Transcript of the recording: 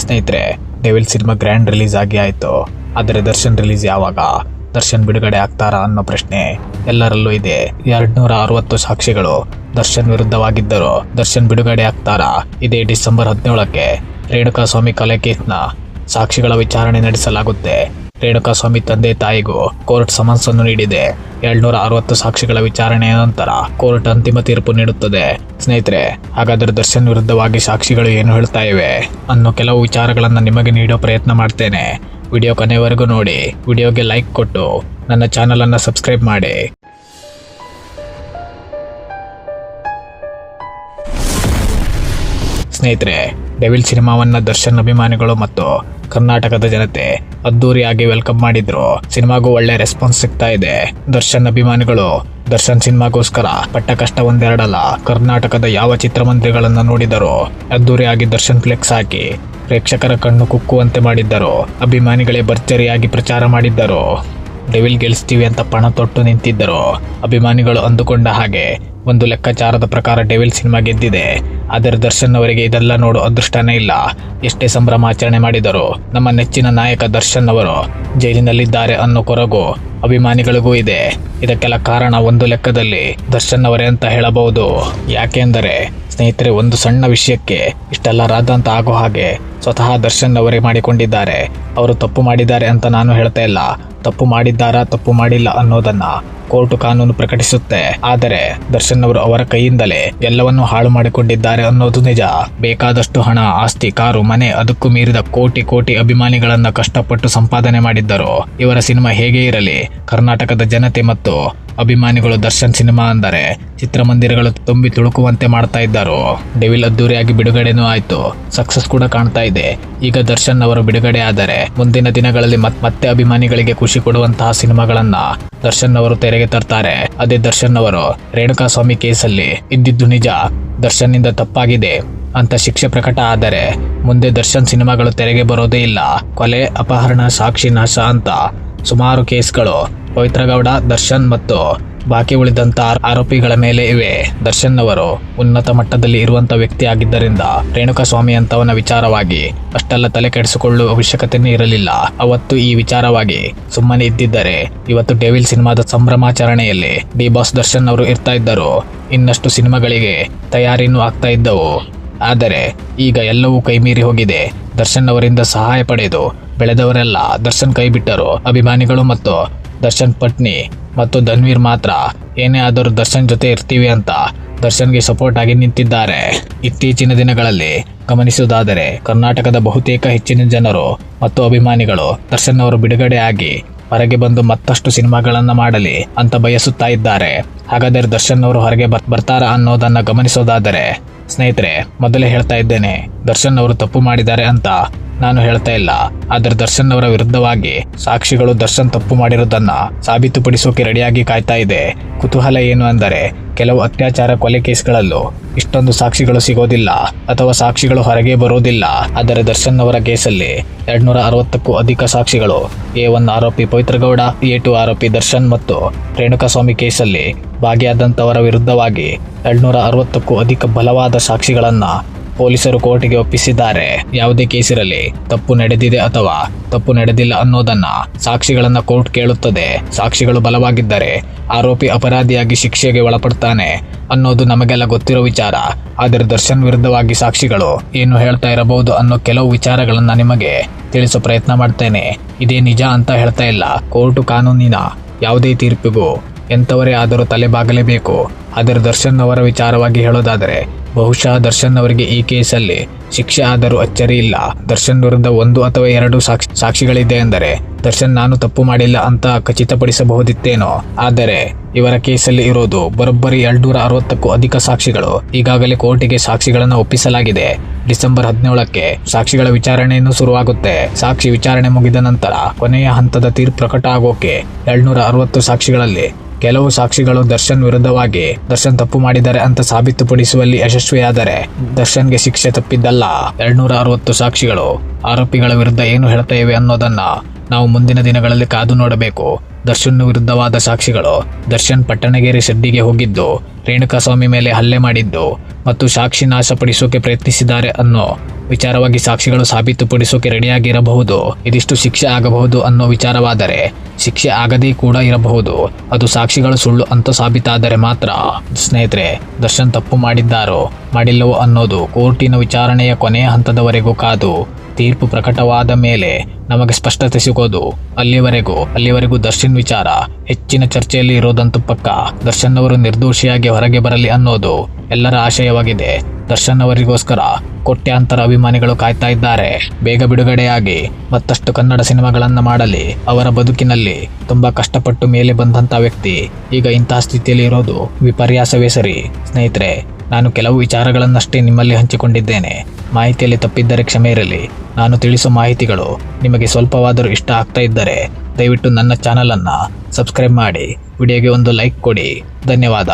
ಸ್ನೇಹಿತರೆ, devil cinema grand release ಆಯಿತು. ಆದರೆ ದರ್ಶನ್ ರಿಲೀಸ್ ಯಾವಾಗ, ದರ್ಶನ್ ಬಿಡುಗಡೆ ಆಗ್ತಾರಾ ಅನ್ನೋ ಪ್ರಶ್ನೆ ಎಲ್ಲರಲ್ಲೂ ಇದೆ. 260 ಸಾಕ್ಷಿಗಳು ದರ್ಶನ್ ವಿರುದ್ಧವಾಗಿದ್ದರು. ದರ್ಶನ್ ಬಿಡುಗಡೆ ಆಗ್ತಾರಾ? ಇದೇ ಡಿಸೆಂಬರ್ 17ಕ್ಕೆ ರೇಣುಕಾಸ್ವಾಮಿ ಕೊಲೆ ಕೇಸ್ನ ಸಾಕ್ಷಿಗಳ ವಿಚಾರಣೆ ನಡೆಸಲಾಗುತ್ತೆ. ರೇಣುಕಾಸ್ವಾಮಿ ತಂದೆ ತಾಯಿಗೂ ಕೋರ್ಟ್ ಸಮನ್ಸ್ ಅನ್ನು ನೀಡಿದೆ. 260 ಸಾಕ್ಷಿಗಳ ವಿಚಾರಣೆಯ ನಂತರ ಕೋರ್ಟ್ ಅಂತಿಮ ತೀರ್ಪು ನೀಡುತ್ತದೆ. ಸ್ನೇಹಿತರೆ, ಹಾಗಾದರೆ ದರ್ಶನ್ ವಿರುದ್ಧವಾಗಿ ಸಾಕ್ಷಿಗಳು ಏನು ಹೇಳ್ತಾ ಇವೆ ಅನ್ನೋ ಕೆಲವು ವಿಚಾರಗಳನ್ನು ನಿಮಗೆ ನೀಡೋ ಪ್ರಯತ್ನ ಮಾಡ್ತೇನೆ. ವಿಡಿಯೋ ಕೊನೆವರೆಗೂ ನೋಡಿ. ವಿಡಿಯೋಗೆ ಲೈಕ್ ಕೊಟ್ಟು ನನ್ನ ಚಾನಲ್ ಅನ್ನು ಸಬ್ಸ್ಕ್ರೈಬ್ ಮಾಡಿ. ಸ್ನೇಹಿತರೆ, ಡೆವಿಲ್ ಸಿನಿಮಾವನ್ನ ದರ್ಶನ್ ಅಭಿಮಾನಿಗಳು ಮತ್ತು ಕರ್ನಾಟಕದ ಜನತೆ ಅದ್ದೂರಿಯಾಗಿ ವೆಲ್ಕಮ್ ಮಾಡಿದ್ರು. ಸಿನಿಮಾಗೂ ಒಳ್ಳೆ ರೆಸ್ಪಾನ್ಸ್ ಸಿಗ್ತಾ ಇದೆ. ದರ್ಶನ್ ಅಭಿಮಾನಿಗಳು ದರ್ಶನ್ ಸಿನಿಮಾಗೋಸ್ಕರ ಪಟ್ಟ ಕಷ್ಟ ಒಂದೆರಡಲ್ಲ, ಕರ್ನಾಟಕದ ಯಾವ ಚಿತ್ರಮಂದಿರಗಳನ್ನ ನೋಡಿದರು ಅದ್ದೂರಿಯಾಗಿ ದರ್ಶನ್ ಫ್ಲೆಕ್ಸ್ ಹಾಕಿ ಪ್ರೇಕ್ಷಕರ ಕಣ್ಣು ಕುಕ್ಕುವಂತೆ ಮಾಡಿದ್ದರು. ಅಭಿಮಾನಿಗಳೇ ಭರ್ಜರಿಯಾಗಿ ಪ್ರಚಾರ ಮಾಡಿದ್ದರು. ಡೆವಿಲ್ ಗೆಲ್ಲಿಸ್ತೀವಿ ಅಂತ ಪಣ ತೊಟ್ಟು ನಿಂತಿದ್ದರು. ಅಭಿಮಾನಿಗಳು ಅಂದುಕೊಂಡ ಹಾಗೆ ಒಂದು ಲೆಕ್ಕಾಚಾರದ ಪ್ರಕಾರ ಡೆವಿಲ್ ಸಿನಿಮಾ ಗೆದ್ದಿದೆ. ಆದರೆ ದರ್ಶನ್ ಅವರಿಗೆ ಇದೆಲ್ಲ ನೋಡೋ ಅದೃಷ್ಟನೇ ಇಲ್ಲ. ಎಷ್ಟೇ ಸಂಭ್ರಮಾಚರಣೆ ಮಾಡಿದರು, ನಮ್ಮ ನೆಚ್ಚಿನ ನಾಯಕ ದರ್ಶನ್ ಅವರು ಜೈಲಿನಲ್ಲಿದ್ದಾರೆ ಅನ್ನೋ ಕೊರಗು ಅಭಿಮಾನಿಗಳಿಗೂ ಇದೆ. ಇದಕ್ಕೆಲ್ಲ ಕಾರಣ ಒಂದು ಲೆಕ್ಕದಲ್ಲಿ ದರ್ಶನ್ ಅವರೇ ಅಂತ ಹೇಳಬಹುದು. ಯಾಕೆಂದರೆ ಸ್ನೇಹಿತರೆ, ಒಂದು ಸಣ್ಣ ವಿಷಯಕ್ಕೆ ಇಷ್ಟೆಲ್ಲ ರಾದಂತ ಆಗೋ ಹಾಗೆ ಸ್ವತಃ ದರ್ಶನ್ ಅವರೇ ಮಾಡಿಕೊಂಡಿದ್ದಾರೆ. ಅವರು ತಪ್ಪು ಮಾಡಿದ್ದಾರೆ ಅಂತ ನಾನು ಹೇಳ್ತಾ ಇಲ್ಲ. ತಪ್ಪು ಮಾಡಿದ್ದಾರಾ ತಪ್ಪು ಮಾಡಿಲ್ಲ ಅನ್ನೋದನ್ನ ಕೋರ್ಟ್ ಕಾನೂನು ಪ್ರಕಟಿಸುತ್ತೆ. ಆದರೆ ದರ್ಶನ್ ಅವರು ಅವರ ಕೈಯಿಂದಲೇ ಎಲ್ಲವನ್ನೂ ಹಾಳು ಮಾಡಿಕೊಂಡಿದ್ದಾರೆ ಅನ್ನೋದು ನಿಜ. ಬೇಕಾದಷ್ಟು ಹಣ, ಆಸ್ತಿ, ಕಾರು, ಮನೆ, ಅದಕ್ಕೂ ಮೀರಿದ ಕೋಟಿ ಅಭಿಮಾನಿಗಳನ್ನ ಕಷ್ಟಪಟ್ಟು ಸಂಪಾದನೆ ಮಾಡಿದ್ದರು. ಇವರ ಸಿನಿಮಾ ಹೇಗೆ ಇರಲಿ, ಕರ್ನಾಟಕದ ಜನತೆ ಮತ್ತು ಅಭಿಮಾನಿಗಳು ದರ್ಶನ್ ಸಿನಿಮಾ ಅಂದರೆ ಚಿತ್ರಮಂದಿರಗಳು ತುಂಬಿ ತುಳುಕುವಂತೆ ಮಾಡ್ತಾ ಇದ್ದರು. ಡೆವಿಲ್ ಅದ್ದೂರಿಯಾಗಿ ಬಿಡುಗಡೆನೂ ಆಯ್ತು, ಸಕ್ಸಸ್ ಕೂಡ ಕಾಣ್ತಾ ಇದೆ. ಈಗ ದರ್ಶನ್ ಅವರು ಬಿಡುಗಡೆ ಆದರೆ ಮುಂದಿನ ದಿನಗಳಲ್ಲಿ ಮತ್ತೆ ಅಭಿಮಾನಿಗಳಿಗೆ ಖುಷಿ ಕೊಡುವಂತಹ ಸಿನಿಮಾಗಳನ್ನ ದರ್ಶನ್ ಅವರು ತೆರೆಗೆ ತರ್ತಾರೆ. ಅದೇ ದರ್ಶನ್ ಅವರು ರೇಣುಕಾಸ್ವಾಮಿ ಕೇಸಲ್ಲಿ ಇದ್ದಿದ್ದು ನಿಜ, ದರ್ಶನ್ ನಿಂದ ತಪ್ಪಾಗಿದೆ ಅಂತ ಶಿಕ್ಷೆ ಪ್ರಕಟ ಆದರೆ ಮುಂದೆ ದರ್ಶನ್ ಸಿನಿಮಾಗಳು ತೆರೆಗೆ ಬರೋದೇ ಇಲ್ಲ. ಕೊಲೆ, ಅಪಹರಣ, ಸಾಕ್ಷಿ ನಾಶ ಅಂತ ಸುಮಾರು ಕೇಸ್ಗಳು ಪವಿತ್ರ ಗೌಡ, ದರ್ಶನ್ ಮತ್ತು ಬಾಕಿ ಉಳಿದಂತ ಆರೋಪಿಗಳ ಮೇಲೆ ಇವೆ. ದರ್ಶನ್ ಅವರು ಉನ್ನತ ಮಟ್ಟದಲ್ಲಿ ಇರುವಂತ ವ್ಯಕ್ತಿ ಆಗಿದ್ದರಿಂದ ರೇಣುಕಾಸ್ವಾಮಿ ಅಂತವನ ವಿಚಾರವಾಗಿ ಅಷ್ಟೆಲ್ಲ ತಲೆ ಕೆಡಿಸಿಕೊಳ್ಳುವ ಅವಶ್ಯಕತೆನೇ ಇರಲಿಲ್ಲ. ಅವತ್ತು ಈ ವಿಚಾರವಾಗಿ ಸುಮ್ಮನೆ ಇದ್ದಿದ್ದರೆ ಇವತ್ತು ಡೆವಿಲ್ ಸಿನಿಮಾದ ಸಂಭ್ರಮಾಚರಣೆಯಲ್ಲಿ ಡಿ ಬಾಸ್ ದರ್ಶನ್ ಅವರು ಇರ್ತಾ ಇದ್ದರು. ಇನ್ನಷ್ಟು ಸಿನಿಮಾಗಳಿಗೆ ತಯಾರಿನೂ ಆಗ್ತಾ ಇದ್ದವು. ಆದರೆ ಈಗ ಎಲ್ಲವೂ ಕೈಮೀರಿ ಹೋಗಿದೆ. ದರ್ಶನ್ ಅವರಿಂದ ಸಹಾಯ ಪಡೆದು ಬೆಳೆದವರೆಲ್ಲ ದರ್ಶನ್ ಕೈ ಬಿಟ್ಟರು. ಅಭಿಮಾನಿಗಳು ಮತ್ತು ದರ್ಶನ್ ಪತ್ನಿ ಮತ್ತು ಧನ್ವೀರ್ ಮಾತ್ರ ಏನೇ ಆದರೂ ದರ್ಶನ್ ಜೊತೆ ಇರ್ತೀವಿ ಅಂತ ದರ್ಶನ್ಗೆ ಸಪೋರ್ಟ್ ಆಗಿ ನಿಂತಿದ್ದಾರೆ. ಇತ್ತೀಚಿನ ದಿನಗಳಲ್ಲಿ ಗಮನಿಸುವುದಾದರೆ ಕರ್ನಾಟಕದ ಬಹುತೇಕ ಹೆಚ್ಚಿನ ಜನರು ಮತ್ತು ಅಭಿಮಾನಿಗಳು ದರ್ಶನ್ ಅವರು ಬಿಡುಗಡೆ ಆಗಿ ಹೊರಗೆ ಬಂದು ಮತ್ತಷ್ಟು ಸಿನಿಮಾಗಳನ್ನ ಮಾಡಲಿ ಅಂತ ಬಯಸುತ್ತಾ ಇದ್ದಾರೆ. ಹಾಗಾದರೆ ದರ್ಶನ್ ಅವರು ಹೊರಗೆ ಬರ್ತಾರಾ ಅನ್ನೋದನ್ನ ಗಮನಿಸೋದಾದರೆ ಸ್ನೇಹಿತರೆ, ಮೊದಲೇ ಹೇಳ್ತಾ ಇದ್ದೇನೆ, ದರ್ಶನ್ ಅವರು ತಪ್ಪು ಮಾಡಿದ್ದಾರೆ ಅಂತ ನಾನು ಹೇಳ್ತಾ ಇಲ್ಲ. ಆದರೆ ದರ್ಶನ್ ಅವರ ವಿರುದ್ಧವಾಗಿ ಸಾಕ್ಷಿಗಳು ದರ್ಶನ್ ತಪ್ಪು ಮಾಡಿರೋದನ್ನ ಸಾಬೀತುಪಡಿಸೋಕೆ ರೆಡಿಯಾಗಿ ಕಾಯ್ತಾ ಇದೆ. ಕುತೂಹಲ ಏನು ಅಂದರೆ, ಕೆಲವು ಅತ್ಯಾಚಾರ, ಕೊಲೆ ಕೇಸ್ಗಳಲ್ಲೂ ಇಷ್ಟೊಂದು ಸಾಕ್ಷಿಗಳು ಸಿಗೋದಿಲ್ಲ ಅಥವಾ ಸಾಕ್ಷಿಗಳು ಹೊರಗೆ ಬರೋದಿಲ್ಲ. ಆದರೆ ದರ್ಶನ್ ಅವರ ಕೇಸಲ್ಲಿ 260ಕ್ಕೂ ಅಧಿಕ ಸಾಕ್ಷಿಗಳು, A1 ಆರೋಪಿ ಪವಿತ್ರ ಗೌಡ, A2 ಆರೋಪಿ ದರ್ಶನ್ ಮತ್ತು ರೇಣುಕಾಸ್ವಾಮಿ ಕೇಸಲ್ಲಿ ಭಾಗಿಯಾದಂತವರ ವಿರುದ್ಧವಾಗಿ 260ಕ್ಕೂ ಅಧಿಕ ಬಲವಾದ ಸಾಕ್ಷಿಗಳನ್ನ ಪೊಲೀಸರು ಕೋರ್ಟಿಗೆ ಒಪ್ಪಿಸಿದ್ದಾರೆ. ಯಾವುದೇ ಕೇಸಿರಲಿ ತಪ್ಪು ನಡೆದಿದೆ ಅಥವಾ ತಪ್ಪು ನಡೆದಿಲ್ಲ ಅನ್ನೋದನ್ನ ಸಾಕ್ಷಿಗಳನ್ನ ಕೋರ್ಟ್ ಕೇಳುತ್ತದೆ. ಸಾಕ್ಷಿಗಳು ಬಲವಾಗಿದ್ದರೆ ಆರೋಪಿ ಅಪರಾಧಿಯಾಗಿ ಶಿಕ್ಷೆಗೆ ಒಳಪಡ್ತಾನೆ ಅನ್ನೋದು ನಮಗೆಲ್ಲ ಗೊತ್ತಿರೋ ವಿಚಾರ. ಆದರೆ ದರ್ಶನ್ ವಿರುದ್ಧವಾಗಿ ಸಾಕ್ಷಿಗಳು ಏನು ಹೇಳ್ತಾ ಇರಬಹುದು ಅನ್ನೋ ಕೆಲವು ವಿಚಾರಗಳನ್ನ ನಿಮಗೆ ತಿಳಿಸೋ ಪ್ರಯತ್ನ ಮಾಡ್ತೇನೆ. ಇದೇ ನಿಜ ಅಂತ ಹೇಳ್ತಾ ಇಲ್ಲ. ಕೋರ್ಟ್ ಕಾನೂನಿನ ಯಾವುದೇ ತೀರ್ಪಿಗೂ ಎಂಥವರೇ ಆದರೂ ತಲೆಬಾಗಲೇಬೇಕು. ಆದರೆ ದರ್ಶನ್ ಅವರ ವಿಚಾರವಾಗಿ ಹೇಳೋದಾದರೆ ಬಹುಶಃ ದರ್ಶನ್ ಅವರಿಗೆ ಈ ಕೇಸಲ್ಲಿ ಶಿಕ್ಷೆ ಆದರೂ ಅಚ್ಚರಿ ಇಲ್ಲ. ದರ್ಶನ್ ವಿರುದ್ಧ 1 ಅಥವಾ 2 ಸಾಕ್ಷಿಗಳಿದೆ ಎಂದರೆ ದರ್ಶನ್ ನಾನು ತಪ್ಪು ಮಾಡಿಲ್ಲ ಅಂತ ಖಚಿತಪಡಿಸಬಹುದಿತ್ತೇನೋ. ಆದರೆ ಇವರ ಕೇಸಲ್ಲಿ ಇರೋದು ಬರೋಬ್ಬರಿ 260ಕ್ಕೂ ಅಧಿಕ ಸಾಕ್ಷಿಗಳು. ಈಗಾಗಲೇ ಕೋರ್ಟಿಗೆ ಸಾಕ್ಷಿಗಳನ್ನು ಒಪ್ಪಿಸಲಾಗಿದೆ. ಡಿಸೆಂಬರ್ 17ಕ್ಕೆ ಸಾಕ್ಷಿಗಳ ವಿಚಾರಣೆಯನ್ನು ಶುರುವಾಗುತ್ತೆ. ಸಾಕ್ಷಿ ವಿಚಾರಣೆ ಮುಗಿದ ನಂತರ ಕೊನೆಯ ಹಂತದ ತೀರ್ಪು ಪ್ರಕಟ ಆಗೋಕೆ 260 ಸಾಕ್ಷಿಗಳಲ್ಲಿ ಕೆಲವು ಸಾಕ್ಷಿಗಳು ದರ್ಶನ್ ವಿರುದ್ಧವಾಗಿ ದರ್ಶನ್ ತಪ್ಪು ಮಾಡಿದ್ದಾರೆ ಅಂತ ಸಾಬೀತುಪಡಿಸುವಲ್ಲಿ ಯಶಸ್ವಿಯಾದರೆ ದರ್ಶನ್ಗೆ ಶಿಕ್ಷೆ ತಪ್ಪಿದ್ದಲ್ಲ. 260 ಸಾಕ್ಷಿಗಳು ಆರೋಪಿಗಳ ವಿರುದ್ಧ ಏನು ಹೇಳ್ತಾ ಇವೆ ಅನ್ನೋದನ್ನ ನಾವು ಮುಂದಿನ ದಿನಗಳಲ್ಲಿ ಕಾದು ನೋಡಬೇಕು. ದರ್ಶನ್ ವಿರುದ್ಧವಾದ ಸಾಕ್ಷಿಗಳು ದರ್ಶನ್ ಪಟ್ಟಣಗೆರೆ ಶೆಡ್ಡಿಗೆ ಹೋಗಿದ್ದು, ರೇಣುಕಾಸ್ವಾಮಿ ಮೇಲೆ ಹಲ್ಲೆ ಮಾಡಿದ್ದು ಮತ್ತು ಸಾಕ್ಷಿ ನಾಶಪಡಿಸೋಕೆ ಪ್ರಯತ್ನಿಸಿದ್ದಾರೆ ಅನ್ನೋ ವಿಚಾರವಾಗಿ ಸಾಕ್ಷಿಗಳು ಸಾಬೀತುಪಡಿಸೋಕೆ ರೆಡಿಯಾಗಿರಬಹುದು. ಇದಿಷ್ಟು ಶಿಕ್ಷೆ ಆಗಬಹುದು ಅನ್ನೋ ವಿಚಾರವಾದರೆ ಶಿಕ್ಷೆ ಆಗದೇ ಕೂಡ ಇರಬಹುದು. ಅದು ಸಾಕ್ಷಿಗಳು ಸುಳ್ಳು ಅಂತ ಸಾಬೀತಾದರೆ ಮಾತ್ರ. ಸ್ನೇಹಿತರೆ, ದರ್ಶನ್ ತಪ್ಪು ಮಾಡಿದ್ದಾರೋ ಮಾಡಿಲ್ಲವೋ ಅನ್ನೋದು ಕೋರ್ಟಿನ ವಿಚಾರಣೆಯ ಕೊನೆಯ ಹಂತದವರೆಗೂ ಕಾದು ತೀರ್ಪು ಪ್ರಕಟವಾದ ಮೇಲೆ ನಮಗೆ ಸ್ಪಷ್ಟತೆ ಸಿಗೋದು. ಅಲ್ಲಿವರೆಗೂ ದರ್ಶನ್ ವಿಚಾರ ಹೆಚ್ಚಿನ ಚರ್ಚೆಯಲ್ಲಿ ಇರೋದಂತೂ ಪಕ್ಕ. ದರ್ಶನ್ ಅವರು ನಿರ್ದೋಷಿಯಾಗಿ ಹೊರಗೆ ಬರಲಿ ಅನ್ನೋದು ಎಲ್ಲರ ಆಶಯವಾಗಿದೆ. ದರ್ಶನ್ ಅವರಿಗೋಸ್ಕರ ಕೋಟ್ಯಾಂತರ ಅಭಿಮಾನಿಗಳು ಕಾಯ್ತಾ ಇದ್ದಾರೆ. ಬೇಗ ಬಿಡುಗಡೆಯಾಗಿ ಮತ್ತಷ್ಟು ಕನ್ನಡ ಸಿನಿಮಾಗಳನ್ನ ಮಾಡಲಿ. ಅವರ ಬದುಕಿನಲ್ಲಿ ತುಂಬಾ ಕಷ್ಟಪಟ್ಟು ಮೇಲೆ ಬಂದಂತ ವ್ಯಕ್ತಿ ಈಗ ಇಂತಹ ಸ್ಥಿತಿಯಲ್ಲಿ ಇರೋದು ವಿಪರ್ಯಾಸವೇ ಸರಿ. ಸ್ನೇಹಿತರೆ, ನಾನು ಕೆಲವು ವಿಚಾರಗಳನ್ನಷ್ಟೇ ನಿಮ್ಮಲ್ಲಿ ಹಂಚಿಕೊಂಡಿದ್ದೇನೆ. ಮಾಹಿತಿಯಲ್ಲಿ ತಪ್ಪಿದ್ದರೆ ಕ್ಷಮೆ ಇರಲಿ. ನಾನು ತಿಳಿಸೋ ಮಾಹಿತಿಗಳು ನಿಮಗೆ ಸ್ವಲ್ಪವಾದರೂ ಇಷ್ಟ ಆಗ್ತಾ ಇದ್ದರೆ ದಯವಿಟ್ಟು ನನ್ನ ಚಾನಲನ್ನು ಸಬ್ಸ್ಕ್ರೈಬ್ ಮಾಡಿ, ವಿಡಿಯೋಗೆ ಒಂದು ಲೈಕ್ ಕೊಡಿ. ಧನ್ಯವಾದ.